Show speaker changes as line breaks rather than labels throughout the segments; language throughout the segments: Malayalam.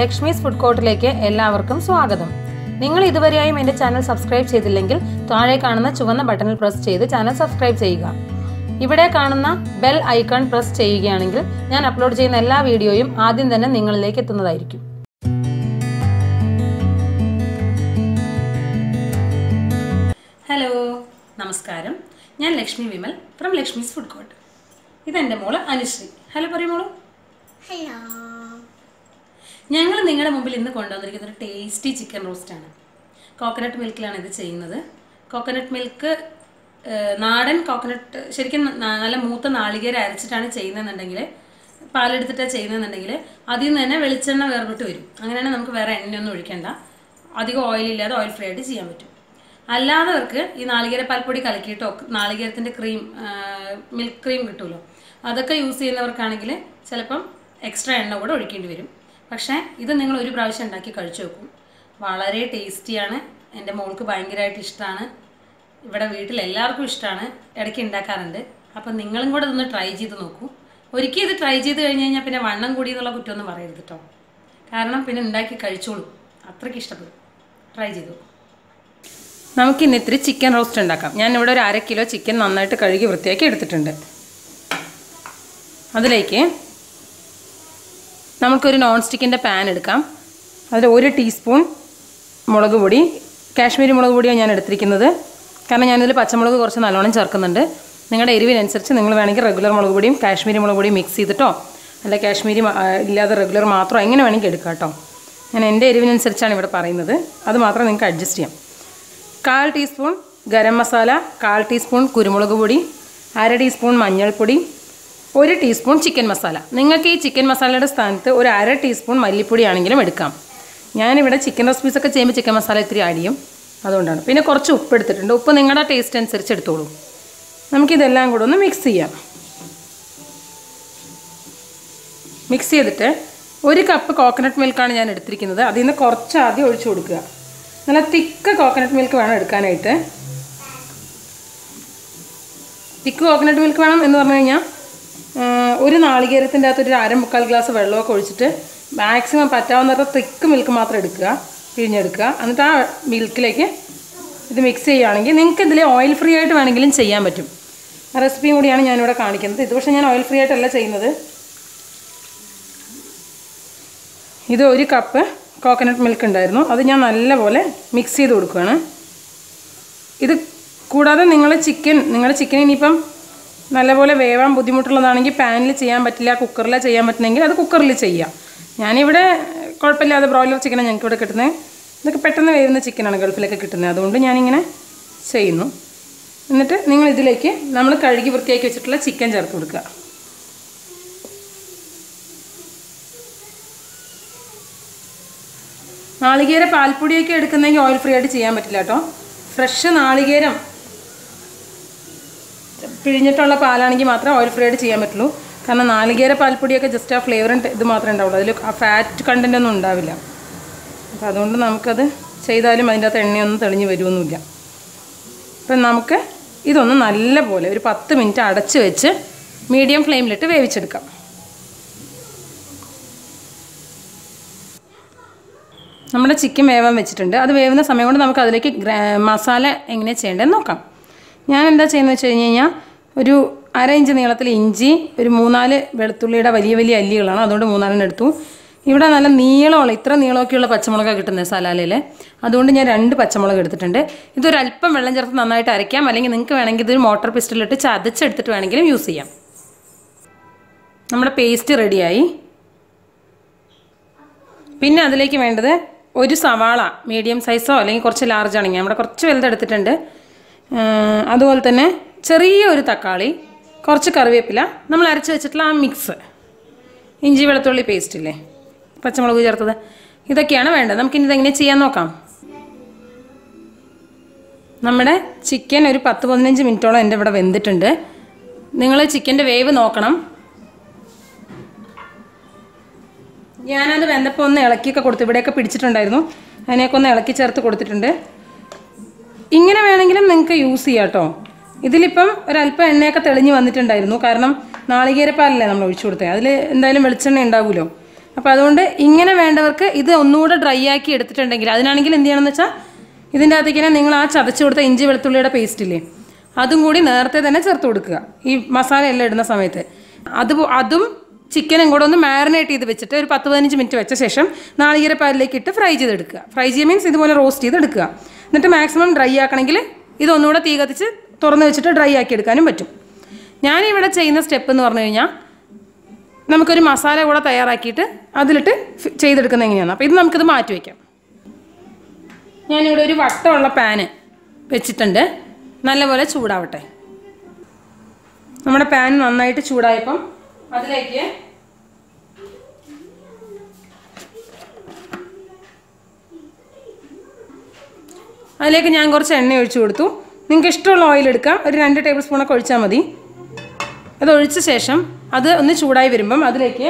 ലക്ഷ്മീസ് ഫുഡ് കോർട്ടിലേക്ക് എല്ലാവർക്കും സ്വാഗതം. നിങ്ങൾ ഇതുവരെയായും എൻ്റെ ചാനൽ സബ്സ്ക്രൈബ് ചെയ്തില്ലെങ്കിൽ താഴെ കാണുന്ന ചുവന്ന ബട്ടണിൽ പ്രസ് ചെയ്ത് ചാനൽ സബ്സ്ക്രൈബ് ചെയ്യുക. ഇവിടെ കാണുന്ന ബെൽ ഐക്കൺ പ്രസ് ചെയ്യുകയാണെങ്കിൽ ഞാൻ അപ്ലോഡ് ചെയ്യുന്ന എല്ലാ വീഡിയോയും ആദ്യം തന്നെ നിങ്ങളിലേക്ക് എത്തുന്നതായിരിക്കും. ഹലോ, നമസ്കാരം. ഞാൻ Lakshmi Vimal from Lakshmi's food court. ഇതെൻ്റെ മോള് അനുശ്രീ. ഹലോ പറയൂ മോള്.
ഹലോ.
ഞങ്ങൾ നിങ്ങളുടെ മുമ്പിൽ ഇന്ന് കൊണ്ടുവന്നിരിക്കുന്ന ഒരു ടേസ്റ്റി ചിക്കൻ റോസ്റ്റാണ്. കോക്കനട്ട് മിൽക്കിലാണ് ഇത് ചെയ്യുന്നത്. കോക്കനട്ട് മിൽക്ക് നാടൻ കോക്കനട്ട്, ശരിക്കും നല്ല മൂത്ത നാളികേരം അരച്ചിട്ടാണ് ചെയ്യുന്നതെന്നുണ്ടെങ്കിൽ, പാലെടുത്തിട്ടാണ് ചെയ്യുന്നതെന്നുണ്ടെങ്കിൽ അതിൽ നിന്ന് തന്നെ വെളിച്ചെണ്ണ വേർപെട്ട് വരും. അങ്ങനെയാണെങ്കിൽ നമുക്ക് വേറെ എണ്ണയൊന്നും ഒഴിക്കേണ്ട, അധികം ഓയിലില്ലാതെ ഓയിൽ ഫ്രീ ആയിട്ട് ചെയ്യാൻ പറ്റും. അല്ലാത്തവർക്ക് ഈ നാളികേര പാൽപ്പൊടി കലക്കിയിട്ടോ നാളികേരത്തിൻ്റെ ക്രീം, മിൽക്ക് ക്രീം കിട്ടുമല്ലോ, അതൊക്കെ യൂസ് ചെയ്യുന്നവർക്കാണെങ്കിൽ ചിലപ്പം എക്സ്ട്രാ എണ്ണ കൂടെ ഒഴിക്കേണ്ടി വരും. പക്ഷേ ഇത് നിങ്ങൾ ഒരു പ്രാവശ്യം ഉണ്ടാക്കി കഴിച്ചു നോക്കും. വളരെ ടേസ്റ്റിയാണ്. എൻ്റെ മോൾക്ക് ഭയങ്കരമായിട്ട് ഇഷ്ടമാണ്. ഇവിടെ വീട്ടിൽ എല്ലാവർക്കും ഇഷ്ടമാണ്. ഇടയ്ക്ക് ഉണ്ടാക്കാറുണ്ട്. അപ്പം നിങ്ങളും കൂടെ ഇതൊന്ന് ട്രൈ ചെയ്ത് നോക്കൂ. ഒരിക്കൽ ഇത് ട്രൈ ചെയ്ത് കഴിഞ്ഞ് കഴിഞ്ഞാൽ പിന്നെ വണ്ണം കൂടി എന്നുള്ള കുറ്റമൊന്നും പറയരുത് കേട്ടോ. കാരണം പിന്നെ ഉണ്ടാക്കി കഴിച്ചോളൂ, അത്രയ്ക്ക് ഇഷ്ടപ്പെടും. ട്രൈ ചെയ്തു. നമുക്കിന്ന് ഇത്തിരി ചിക്കൻ റോസ്റ്റ് ഉണ്ടാക്കാം. ഞാനിവിടെ ഒരു 1/2 കിലോ ചിക്കൻ നന്നായിട്ട് കഴുകി വൃത്തിയാക്കി എടുത്തിട്ടുണ്ട്. അതിലേക്ക് നമുക്കൊരു നോൺ സ്റ്റിക്കിൻ്റെ പാൻ എടുക്കാം. അതിൽ 1 ടീസ്പൂൺ മുളക് പൊടി, കാശ്മീരി മുളക് പൊടിയാണ് ഞാൻ എടുത്തിരിക്കുന്നത്. കാരണം ഞാനിതിൽ പച്ചമുളക് കുറച്ച് നല്ലോണം ചേർക്കുന്നുണ്ട്. നിങ്ങളുടെ എരിവിനനുസരിച്ച് നിങ്ങൾ വേണമെങ്കിൽ റെഗുലർ മുളക് പൊടിയും കാശ്മീരി മുളക് പൊടിയും മിക്സ് ചെയ്തിട്ടോ, അല്ല കാശ്മീരി ഇല്ലാതെ റെഗുലർ മാത്രം എങ്ങനെ വേണമെങ്കിൽ എടുക്കാം കേട്ടോ. ഞാൻ എൻ്റെ എരിവിനനുസരിച്ചാണ് ഇവിടെ പറയുന്നത്. അത് മാത്രം നിങ്ങൾക്ക് അഡ്ജസ്റ്റ് ചെയ്യാം. 1/4 ടീസ്പൂൺ ഗരം മസാല, 1/4 ടീസ്പൂൺ കുരുമുളക് പൊടി, 1/2 ടീസ്പൂൺ മഞ്ഞൾപ്പൊടി, 1 ടീസ്പൂൺ ചിക്കൻ മസാല. നിങ്ങൾക്ക് ഈ ചിക്കൻ മസാലയുടെ സ്ഥാനത്ത് ഒരു 1/2 ടീസ്പൂൺ മല്ലിപ്പൊടി ആണെങ്കിലും എടുക്കാം. ഞാനിവിടെ ചിക്കൻ റെസിപ്പീസൊക്കെ ചെയ്യുമ്പോൾ ചിക്കൻ മസാല ഇത്തിരി ആഡ് ചെയ്യും, അതുകൊണ്ടാണ്. പിന്നെ കുറച്ച് ഉപ്പ് എടുത്തിട്ടുണ്ട്. ഉപ്പ് നിങ്ങളുടെ ടേസ്റ്റ് അനുസരിച്ച് എടുത്തോളൂ. നമുക്കിതെല്ലാം കൂടെ ഒന്ന് മിക്സ് ചെയ്യാം. മിക്സ് ചെയ്തിട്ട് 1 കപ്പ് കോക്കനട്ട് മിൽക്കാണ് ഞാൻ എടുത്തിരിക്കുന്നത്. അതിൽ നിന്ന് കുറച്ച് ആദ്യം ഒഴിച്ചു കൊടുക്കുക. നല്ല തിക്ക് കോക്കനട്ട് മിൽക്ക് വേണം എടുക്കാനായിട്ട്. തിക്ക് കോക്കനട്ട് മിൽക്ക് വേണം എന്ന് പറഞ്ഞു കഴിഞ്ഞാൽ ഒരു നാളികേരത്തിൻ്റെ അകത്ത് ഒരു 1/4 ഗ്ലാസ് വെള്ളമൊക്കെ ഒഴിച്ചിട്ട് മാക്സിമം പറ്റാവുന്ന തിക്ക് മിൽക്ക് മാത്രം എടുക്കുക, പിഴിഞ്ഞെടുക്കുക. എന്നിട്ട് ആ മിൽക്കിലേക്ക് ഇത് മിക്സ് ചെയ്യുകയാണെങ്കിൽ നിങ്ങൾക്ക് ഇതിൽ ഓയിൽ ഫ്രീ ആയിട്ട് വേണമെങ്കിലും ചെയ്യാൻ പറ്റും. ആ റെസിപ്പിയും കൂടിയാണ് ഞാനിവിടെ കാണിക്കുന്നത്. ഇത് പക്ഷേ ഞാൻ ഓയിൽ ഫ്രീ ആയിട്ടല്ല ചെയ്യുന്നത്. ഇത് 1 കപ്പ് കോക്കനട്ട് മിൽക്ക് ഉണ്ടായിരുന്നു, അത് ഞാൻ നല്ലപോലെ മിക്സ് ചെയ്ത് കൊടുക്കുകയാണ്. ഇത് കൂടാതെ നിങ്ങളുടെ ചിക്കൻ ഇനിയിപ്പം നല്ലപോലെ വേവാൻ ബുദ്ധിമുട്ടുള്ളതാണെങ്കിൽ പാനിൽ ചെയ്യാൻ പറ്റില്ല, കുക്കറിലാണ് ചെയ്യാൻ പറ്റുന്നെങ്കിൽ അത് കുക്കറിൽ ചെയ്യാം. ഞാനിവിടെ കുഴപ്പമില്ലാതെ ബ്രോയിലർ ചിക്കനാണ് ഞങ്ങൾക്ക് ഇവിടെ കിട്ടുന്നത്. ഇതൊക്കെ പെട്ടെന്ന് വേവുന്ന ചിക്കനാണ് ഗൾഫിലൊക്കെ കിട്ടുന്നത്, അതുകൊണ്ട് ഞാനിങ്ങനെ ചെയ്യുന്നു. എന്നിട്ട് നിങ്ങൾ ഇതിലേക്ക് നമ്മൾ കഴുകി വൃത്തിയാക്കി വെച്ചിട്ടുള്ള ചിക്കൻ ചേർത്ത് കൊടുക്കുക. നാളികേര പാൽപ്പൊടിയൊക്കെ എടുക്കുന്നെങ്കിൽ ഓയിൽ ഫ്രീ ആയിട്ട് ചെയ്യാൻ പറ്റില്ല കേട്ടോ. ഫ്രഷ് നാളികേരം പിഴിഞ്ഞിട്ടുള്ള പാലാണെങ്കിൽ മാത്രമേ ഓയിൽ ഫ്രീ ആയിട്ട് ചെയ്യാൻ പറ്റുള്ളൂ. കാരണം നാളികേര പാൽപ്പൊടിയൊക്കെ ജസ്റ്റ് ആ ഫ്ലേവറിൻ്റെ ഇത് മാത്രമേ ഉണ്ടാവുള്ളൂ, അതിൽ ആ ഫാറ്റ് കണ്ടൻ്റ് ഒന്നും ഉണ്ടാവില്ല. അപ്പോൾ അതുകൊണ്ട് നമുക്കത് ചെയ്താലും അതിൻ്റെ അകത്ത് എണ്ണയൊന്നും തെളിഞ്ഞ് വരുമൊന്നുമില്ല. അപ്പം നമുക്ക് ഇതൊന്ന് നല്ലപോലെ ഒരു 10 മിനിറ്റ് അടച്ച് വെച്ച് മീഡിയം ഫ്ലെയിമിലിട്ട് വേവിച്ചെടുക്കാം. നമ്മുടെ ചിക്കൻ വേവാൻ വെച്ചിട്ടുണ്ട്. അത് വേവുന്ന സമയം കൊണ്ട് നമുക്ക് അതിലേക്ക് മസാല എങ്ങനെ ചെയ്യേണ്ടതെന്ന് നോക്കാം. ഞാൻ എന്താ ചെയ്യുന്നത് വെച്ച് കഴിഞ്ഞാൽ ഒരു 1/2 ഇഞ്ച് നീളത്തിൽ ഇഞ്ചി, ഒരു 3-4 വെളുത്തുള്ളിയുടെ വലിയ വലിയ അല്ലികളാണ്, അതുകൊണ്ട് 3-4 എടുത്തു. ഇവിടെ നല്ല നീളമുള്ള ഇത്ര നീളമൊക്കെയുള്ള പച്ചമുളകാണ് കിട്ടുന്നത് സലാലയിൽ, അതുകൊണ്ട് ഞാൻ 2 പച്ചമുളക് എടുത്തിട്ടുണ്ട്. ഇതൊരല്പം വെള്ളം ചേർത്ത് നന്നായിട്ട് അരയ്ക്കാം, അല്ലെങ്കിൽ നിങ്ങൾക്ക് വേണമെങ്കിൽ ഇതൊരു മോട്ടർ പിസ്റ്റലിട്ട് ചതച്ചെടുത്തിട്ട് വേണമെങ്കിലും യൂസ് ചെയ്യാം. നമ്മുടെ പേസ്റ്റ് റെഡിയായി. പിന്നെ അതിലേക്ക് വേണ്ടത് ഒരു സവാള, മീഡിയം സൈസോ അല്ലെങ്കിൽ കുറച്ച് ലാർജ് ആണെങ്കിൽ, നമ്മുടെ കുറച്ച് വലുതെടുത്തിട്ടുണ്ട്. അതുപോലെ തന്നെ ചെറിയൊരു തക്കാളി, കുറച്ച് കറിവേപ്പില, നമ്മൾ അരച്ച് വെച്ചിട്ടുള്ള ആ മിക്സ്, ഇഞ്ചി വെളുത്തുള്ളി പേസ്റ്റ് ഇല്ലേ, പച്ചമുളക് ചേർത്തത്, ഇതൊക്കെയാണ് വേണ്ടത്. നമുക്കിനി ഇതെങ്ങനെ ചെയ്യാൻ നോക്കാം. നമ്മുടെ ചിക്കൻ ഒരു 10-15 മിനിറ്റോളം എൻ്റെ ഇവിടെ വെന്തിട്ടുണ്ട്. നിങ്ങൾ ചിക്കൻ്റെ വേവ് നോക്കണം. ഞാനത് വെന്തപ്പോൾ ഒന്ന് ഇളക്കിയൊക്കെ കൊടുത്തു, ഇവിടെയൊക്കെ പിടിച്ചിട്ടുണ്ടായിരുന്നു, അതിനെയൊക്കെ ഒന്ന് ഇളക്കി ചേർത്ത് കൊടുത്തിട്ടുണ്ട്. ഇങ്ങനെ വേണമെങ്കിലും നിങ്ങൾക്ക് യൂസ് ചെയ്യാം കേട്ടോ. ഇതിലിപ്പം ഒരല്പം എണ്ണയൊക്കെ തെളിഞ്ഞ് വന്നിട്ടുണ്ടായിരുന്നു, കാരണം നാളികേരപ്പാലല്ലേ നമ്മൾ ഒഴിച്ചു കൊടുത്തത്, അതിൽ എന്തായാലും വെളിച്ചെണ്ണ ഉണ്ടാവുമല്ലോ. അപ്പോൾ അതുകൊണ്ട് ഇങ്ങനെ വേണ്ടവർക്ക് ഇത് ഒന്നുകൂടെ ഡ്രൈ ആക്കി എടുത്തിട്ടുണ്ടെങ്കിൽ അതിനാണെങ്കിൽ എന്ത് ചെയ്യണമെന്ന് വെച്ചാൽ ഇതിൻ്റെ അകത്തേക്ക് നിങ്ങൾ ആ ചതച്ച് കൊടുത്ത ഇഞ്ചി വെളുത്തുള്ളിയുടെ പേസ്റ്റ് ഇല്ലേ അതും കൂടി നേരത്തെ തന്നെ ചേർത്ത് കൊടുക്കുക ഈ മസാല എല്ലാം ഇടുന്ന സമയത്ത്. അതും ചിക്കനും കൂടെ ഒന്ന് മാരിനേറ്റ് ചെയ്ത് വെച്ചിട്ട് ഒരു 10-15 മിനിറ്റ് വെച്ച ശേഷം നാളികേരപ്പാലിലേക്ക് ഇട്ട് ഫ്രൈ ചെയ്തെടുക്കുക. ഫ്രൈ ചെയ്യുക മീൻസ് ഇതുപോലെ റോസ്റ്റ് ചെയ്തെടുക്കുക. എന്നിട്ട് മാക്സിമം ഡ്രൈ ആക്കണമെങ്കിൽ ഇതൊന്നുകൂടെ തീ കത്തിച്ച് തുറന്ന് വെച്ചിട്ട് ഡ്രൈ ആക്കി എടുക്കാനും പറ്റും. ഞാനിവിടെ ചെയ്യുന്ന സ്റ്റെപ്പ് എന്ന് പറഞ്ഞു കഴിഞ്ഞാൽ നമുക്കൊരു മസാല കൂടെ തയ്യാറാക്കിയിട്ട് അതിലിട്ട് ചെയ്തെടുക്കുന്നത് എങ്ങനെയാണ്. അപ്പോൾ ഇത് നമുക്കിത് മാറ്റി വയ്ക്കാം. ഞാനിവിടെ ഒരു വട്ടമുള്ള പാന് വെച്ചിട്ടുണ്ട്. നല്ലപോലെ ചൂടാവട്ടെ. നമ്മുടെ പാൻ നന്നായിട്ട് ചൂടായപ്പം അതിലേക്ക് ഞാൻ കുറച്ച് എണ്ണ ഒഴിച്ചു കൊടുത്തു. നിങ്ങൾക്ക് ഇഷ്ടമുള്ള ഓയിൽ എടുക്കാം. ഒരു 2 ടേബിൾ സ്പൂണൊക്കെ ഒഴിച്ചാൽ മതി. അത് ഒഴിച്ച ശേഷം അത് ഒന്ന് ചൂടായി വരുമ്പം അതിലേക്ക്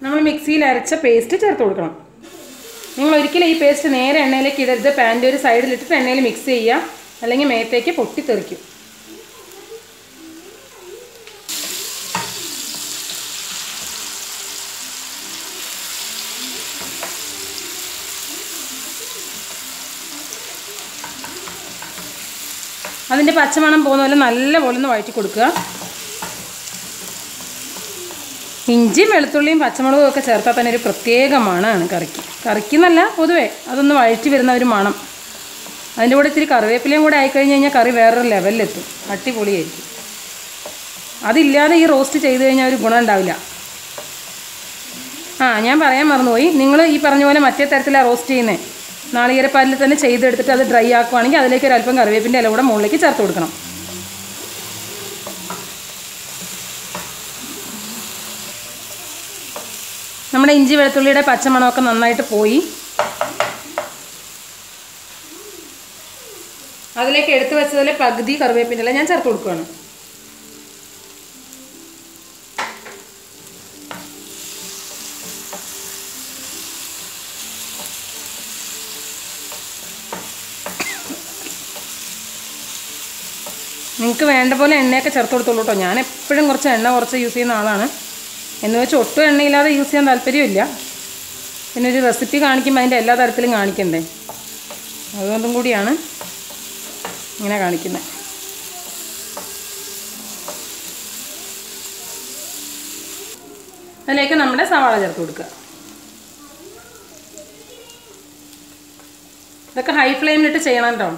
നമ്മൾ മിക്സിയിൽ അരച്ച പേസ്റ്റ് ചേർത്ത് കൊടുക്കണം. നിങ്ങൾ ഒരിക്കലും ഈ പേസ്റ്റ് നേരെ എണ്ണയിലേക്ക് ഇടരുത്. പാനിൻ്റെ ഒരു സൈഡിലിട്ടിട്ട് എണ്ണയിൽ മിക്സ് ചെയ്യുക, അല്ലെങ്കിൽ മേത്തേക്ക് പൊട്ടിത്തെറിക്കും. അതിൻ്റെ പച്ചമണം പോകുന്ന പോലെ നല്ലപോലെ ഒന്ന് വഴറ്റി കൊടുക്കുക. ഇഞ്ചിയും വെളുത്തുള്ളിയും പച്ചമുളകും ഒക്കെ ചേർത്താൽ തന്നെ ഒരു പ്രത്യേക മണമാണ് കറിക്കെന്നല്ല പൊതുവേ അതൊന്ന് വഴറ്റി വരുന്ന ഒരു മണം. അതിൻ്റെ കൂടെ ഇത്തിരി കറിവേപ്പിലയും കൂടെ ആയിക്കഴിഞ്ഞ് കഴിഞ്ഞാൽ കറി വേറൊരു ലെവലിലെത്തും. അടിപൊളിയായിരിക്കും. അതില്ലാതെ ഈ റോസ്റ്റ് ചെയ്ത് കഴിഞ്ഞാൽ ഒരു ഗുണം ഉണ്ടാവില്ല. ഞാൻ പറയാൻ മറന്നുപോയി. നിങ്ങൾ ഈ പറഞ്ഞ പോലെ മറ്റേ തരത്തിലാണ് റോസ്റ്റ് ചെയ്യുന്നത്. നാളികേരപ്പാലിൽ തന്നെ ചെയ്തെടുത്തിട്ട് അത് ഡ്രൈ ആക്കുവാണെങ്കിൽ അതിലേക്ക് ഒരല്പം കറിവേപ്പിൻ്റെ ഇല കൂടെ മുകളിലേക്ക് ചേർത്ത് കൊടുക്കണം. നമ്മുടെ ഇഞ്ചി വെളുത്തുള്ളിയുടെ പച്ചമണമൊക്കെ നന്നായിട്ട് പോയി. അതിലേക്ക് എടുത്തു വെച്ചതിലെ പകുതി കറിവേപ്പിൻ്റെ ഇല ഞാൻ ചേർത്ത് കൊടുക്കുകയാണ്. നിങ്ങൾക്ക് വേണ്ട പോലെ എണ്ണയൊക്കെ ചേർത്ത് കൊടുത്തോളൂ കേട്ടോ. ഞാൻ എപ്പോഴും കുറച്ച് എണ്ണ യൂസ് ചെയ്യുന്ന ആളാണ്. എന്ന് വെച്ച് ഒട്ടും എണ്ണയില്ലാതെ യൂസ് ചെയ്യാൻ താല്പര്യമില്ല. പിന്നെ ഒരു റെസിപ്പി കാണിക്കുമ്പോൾ അതിൻ്റെ എല്ലാ തരത്തിലും കാണിക്കണ്ടേ, അതുകൊണ്ടും കൂടിയാണ് ഇങ്ങനെ കാണിക്കുന്നത്. അതിലേക്ക് നമ്മുടെ സവാള ചേർത്ത് കൊടുക്കുക. ഇതൊക്കെ ഹൈ ഫ്ലെയിമിലിട്ട് ചെയ്യണം കേട്ടോ.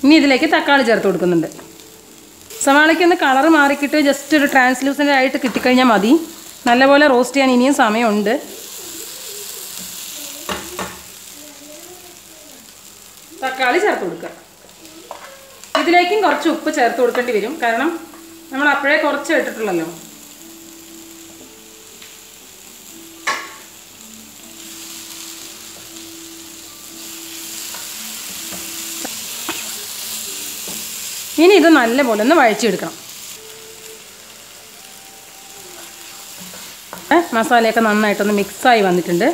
ഇനി ഇതിലേക്ക് തക്കാളി ചേർത്ത് കൊടുക്കുന്നുണ്ട്. സവാളയ്ക്ക് ഒന്ന് കളറ് മാറിക്കിട്ട് ജസ്റ്റ് ഒരു ട്രാൻസ്ലൂസൻ്റ് ആയിട്ട് കിട്ടിക്കഴിഞ്ഞാൽ മതി. നല്ലപോലെ റോസ്റ്റ് ചെയ്യാൻ ഇനിയും സമയമുണ്ട്. തക്കാളി ചേർത്ത് കൊടുക്കുക. ഇതിലേക്കും കുറച്ച് ഉപ്പ് ചേർത്ത് കൊടുക്കേണ്ടി വരും, കാരണം നമ്മൾ അപ്പോഴേ കുറച്ച് ഇട്ടിട്ടുള്ളല്ലോ. ഇനി ഇത് നല്ലപോലെ ഒന്ന് വഴച്ചെടുക്കണം. മസാലയൊക്കെ നന്നായിട്ടൊന്ന് മിക്സായി വന്നിട്ടുണ്ട്.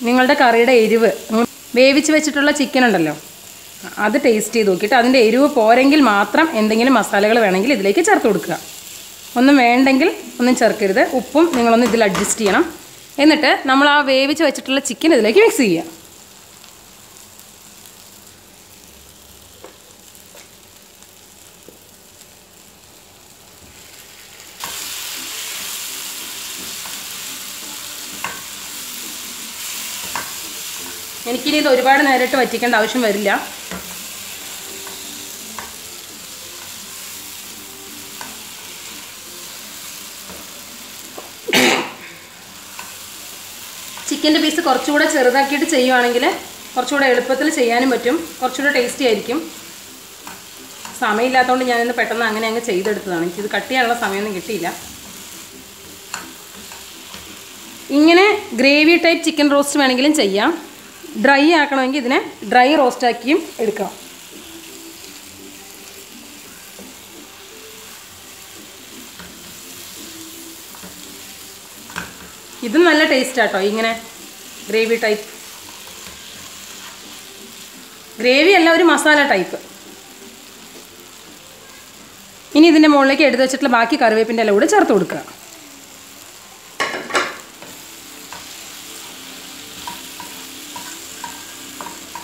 നിങ്ങളുടെ കറിയുടെ എരിവ്, വേവിച്ച് വെച്ചിട്ടുള്ള ചിക്കൻ ഉണ്ടല്ലോ, അത് ടേസ്റ്റ് ചെയ്ത് നോക്കിയിട്ട് അതിൻ്റെ എരിവ് പോരെങ്കിൽ മാത്രം എന്തെങ്കിലും മസാലകൾ വേണമെങ്കിൽ ഇതിലേക്ക് ചേർത്ത് കൊടുക്കുക. ഒന്നും വേണ്ടെങ്കിൽ ഒന്നും ചേർക്കരുത്. ഉപ്പും നിങ്ങളൊന്ന് ഇതിൽ അഡ്ജസ്റ്റ് ചെയ്യണം. എന്നിട്ട് നമ്മൾ ആ വേവിച്ച് വെച്ചിട്ടുള്ള ചിക്കൻ ഇതിലേക്ക് മിക്സ് ചെയ്യുക. എനിക്കിനി ഇത് ഒരുപാട് നേരിട്ട് വറ്റിക്കേണ്ട ആവശ്യം വരില്ല. ചിക്കൻ്റെ പീസ് കുറച്ചുകൂടെ ചെറുതാക്കിയിട്ട് ചെയ്യുവാണെങ്കിൽ കുറച്ചുകൂടെ എളുപ്പത്തിൽ ചെയ്യാനും പറ്റും, കുറച്ചുകൂടെ ടേസ്റ്റി ആയിരിക്കും. സമയമില്ലാത്തതുകൊണ്ട് ഞാനിന്ന് പെട്ടെന്ന് അങ്ങനെ അങ്ങ് ചെയ്തെടുത്തതാണ്. എനിക്കിത് കട്ട് ചെയ്യാനുള്ള സമയമൊന്നും കിട്ടിയില്ല. ഇങ്ങനെ ഗ്രേവി ടൈപ്പ് ചിക്കൻ റോസ്റ്റ് വേണമെങ്കിലും ചെയ്യാം. ഡ്രൈ ആക്കണമെങ്കിൽ ഇതിനെ ഡ്രൈ റോസ്റ്റാക്കിയും എടുക്കാം. ഇതും നല്ല ടേസ്റ്റ് ആട്ടോ, ഇങ്ങനെ ഗ്രേവി ടൈപ്പ്. ഗ്രേവി അല്ല, ഒരു മസാല ടൈപ്പ്. ഇനി ഇതിൻ്റെ മുകളിലേക്ക് എടുത്ത് വെച്ചിട്ടുള്ള ബാക്കി കറിവേപ്പിൻ്റെ ഇല കൂടെ ചേർത്ത് കൊടുക്കുക.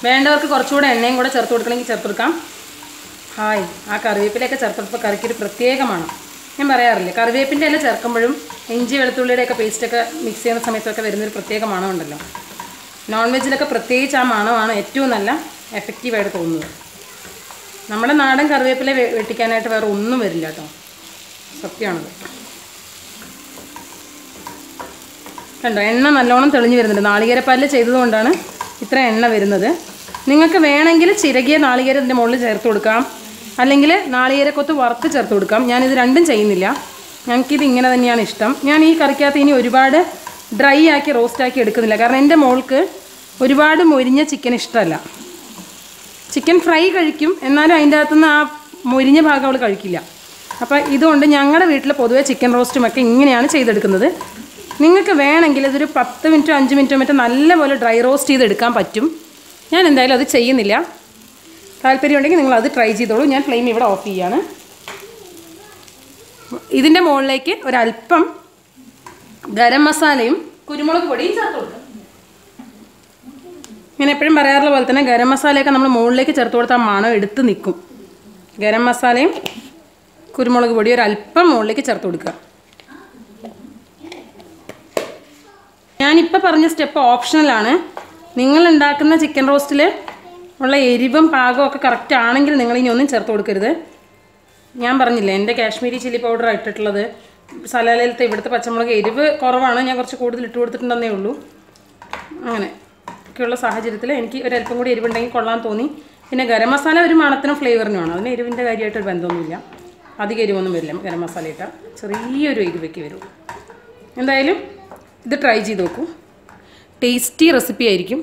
വേണ്ടവർക്ക് കുറച്ചുകൂടെ എണ്ണയും കൂടെ ചേർത്ത് കൊടുക്കണമെങ്കിൽ ചേർത്ത് കൊടുക്കാം. ഹായ്, ആ കറിവേപ്പിലൊക്കെ ചേർത്തപ്പോൾ കറിക്കൊരു പ്രത്യേകമാണ്. ഞാൻ പറയാറില്ലേ, കറിവേപ്പിൻ്റെ ഇല ചേർക്കുമ്പോഴും ഇഞ്ചി വെളുത്തുള്ളിയുടെയൊക്കെ പേസ്റ്റൊക്കെ മിക്സ് ചെയ്യുന്ന സമയത്തൊക്കെ വരുന്നൊരു പ്രത്യേക മണമുണ്ടല്ലോ. നോൺ വെജിലൊക്കെ പ്രത്യേകിച്ച് ആ മണമാണ് ഏറ്റവും നല്ല എഫക്റ്റീവായിട്ട് തോന്നുന്നത്. നമ്മുടെ നാടൻ കറിവേപ്പില വെട്ടിക്കാനായിട്ട് വേറെ ഒന്നും വരില്ല കേട്ടോ, സത്യമാണത്. കണ്ടോ, എണ്ണ നല്ലോണം തെളിഞ്ഞ് വരുന്നുണ്ട്. നാളികേരപ്പാലിൽ ചെയ്തതുകൊണ്ടാണ് ഇത്ര എണ്ണ വരുന്നത്. നിങ്ങൾക്ക് വേണമെങ്കിൽ ചിരകിയ നാളികേരം ഇതിൻ്റെ മുകളിൽ ചേർത്ത് കൊടുക്കാം, അല്ലെങ്കിൽ നാളികേരക്കൊത്ത് വറുത്ത് ചേർത്ത് കൊടുക്കാം. ഞാനിത് രണ്ടും ചെയ്യുന്നില്ല, ഞങ്ങൾക്കിത് ഇങ്ങനെ തന്നെയാണ് ഇഷ്ടം. ഞാൻ ഈ കറിക്കകത്ത് ഇനി ഒരുപാട് ഡ്രൈ ആക്കി റോസ്റ്റാക്കി എടുക്കുന്നില്ല, കാരണം എൻ്റെ മോൾക്ക് ഒരുപാട് മൊരിഞ്ഞ ചിക്കൻ ഇഷ്ടമല്ല. ചിക്കൻ ഫ്രൈ കഴിക്കും, എന്നാലും അതിൻ്റെ അകത്തുനിന്ന് ആ മൊരിഞ്ഞ ഭാഗം അവൾ കഴിക്കില്ല. അപ്പോൾ ഇതുകൊണ്ട് ഞങ്ങളുടെ വീട്ടിൽ പൊതുവേ ചിക്കൻ റോസ്റ്റുമൊക്കെ ഇങ്ങനെയാണ് ചെയ്തെടുക്കുന്നത്. നിങ്ങൾക്ക് വേണമെങ്കിൽ ഇതൊരു 10 മിനിറ്റോ 5 മിനിറ്റോ മറ്റോ നല്ലപോലെ ഡ്രൈ റോസ്റ്റ് ചെയ്തെടുക്കാൻ പറ്റും. ഞാൻ എന്തായാലും അത് ചെയ്യുന്നില്ല. താല്പര്യമുണ്ടെങ്കിൽ നിങ്ങൾ അത് ട്രൈ ചെയ്തോളൂ. ഞാൻ ഫ്ലെയിം ഇവിടെ ഓഫ് ചെയ്യാണ്. ഇതിൻ്റെ മുകളിലേക്ക് ഒരല്പം ഗരം മസാലയും കുരുമുളക് പൊടിയും ചേർത്ത് കൊടുക്കാം. ഞാൻ എപ്പോഴും പറയാറുള്ള പോലെ തന്നെ ഗരം മസാലയൊക്കെ നമ്മൾ മുകളിലേക്ക് ചേർത്ത് കൊടുത്താൽ മണം എടുത്ത് നിൽക്കും. ഗരം മസാലയും കുരുമുളക് പൊടിയും ഒരല്പം മുകളിലേക്ക് ചേർത്ത് കൊടുക്കുക. ഞാനിപ്പോൾ പറഞ്ഞ സ്റ്റെപ്പ് ഓപ്ഷണലാണ്. നിങ്ങൾ ഉണ്ടാക്കുന്ന ചിക്കൻ റോസ്റ്റിൽ ഉള്ള എരിവും പാകവും ഒക്കെ കറക്റ്റ് ആണെങ്കിൽ നിങ്ങൾ ഇനി ഒന്നും ചേർത്ത് കൊടുക്കരുത്. ഞാൻ പറഞ്ഞില്ലേ, എൻ്റെ കാശ്മീരി ചില്ലി പൗഡർ ഇട്ടിട്ടുള്ളത്. സലാലയിലത്തെ ഇവിടുത്തെ പച്ചമുളക് എരിവ് കുറവാണ്, ഞാൻ കുറച്ച് കൂടുതൽ ഇട്ട് കൊടുത്തിട്ടുണ്ടെന്നേ ഉള്ളൂ. അങ്ങനെ ഒക്കെയുള്ള സാഹചര്യത്തിൽ എനിക്ക് ഒരല്പം കൂടി എരിവുണ്ടെങ്കിൽ കൊള്ളാൻ തോന്നി. പിന്നെ ഗരം മസാല ഒരു മണത്തിനും ഫ്ലേവറിനുമാണ്, അതിന് എരിവിൻ്റെ കാര്യമായിട്ടൊരു ബന്ധമൊന്നുമില്ല. അധികം എരിവൊന്നും വരില്ല ഗരം മസാല ഇട്ടാൽ, ചെറിയൊരു എരിവയ്ക്ക് വരും. എന്തായാലും ഇത് ട്രൈ ചെയ്ത് നോക്കൂ, ടേസ്റ്റി റെസിപ്പി ആയിരിക്കും.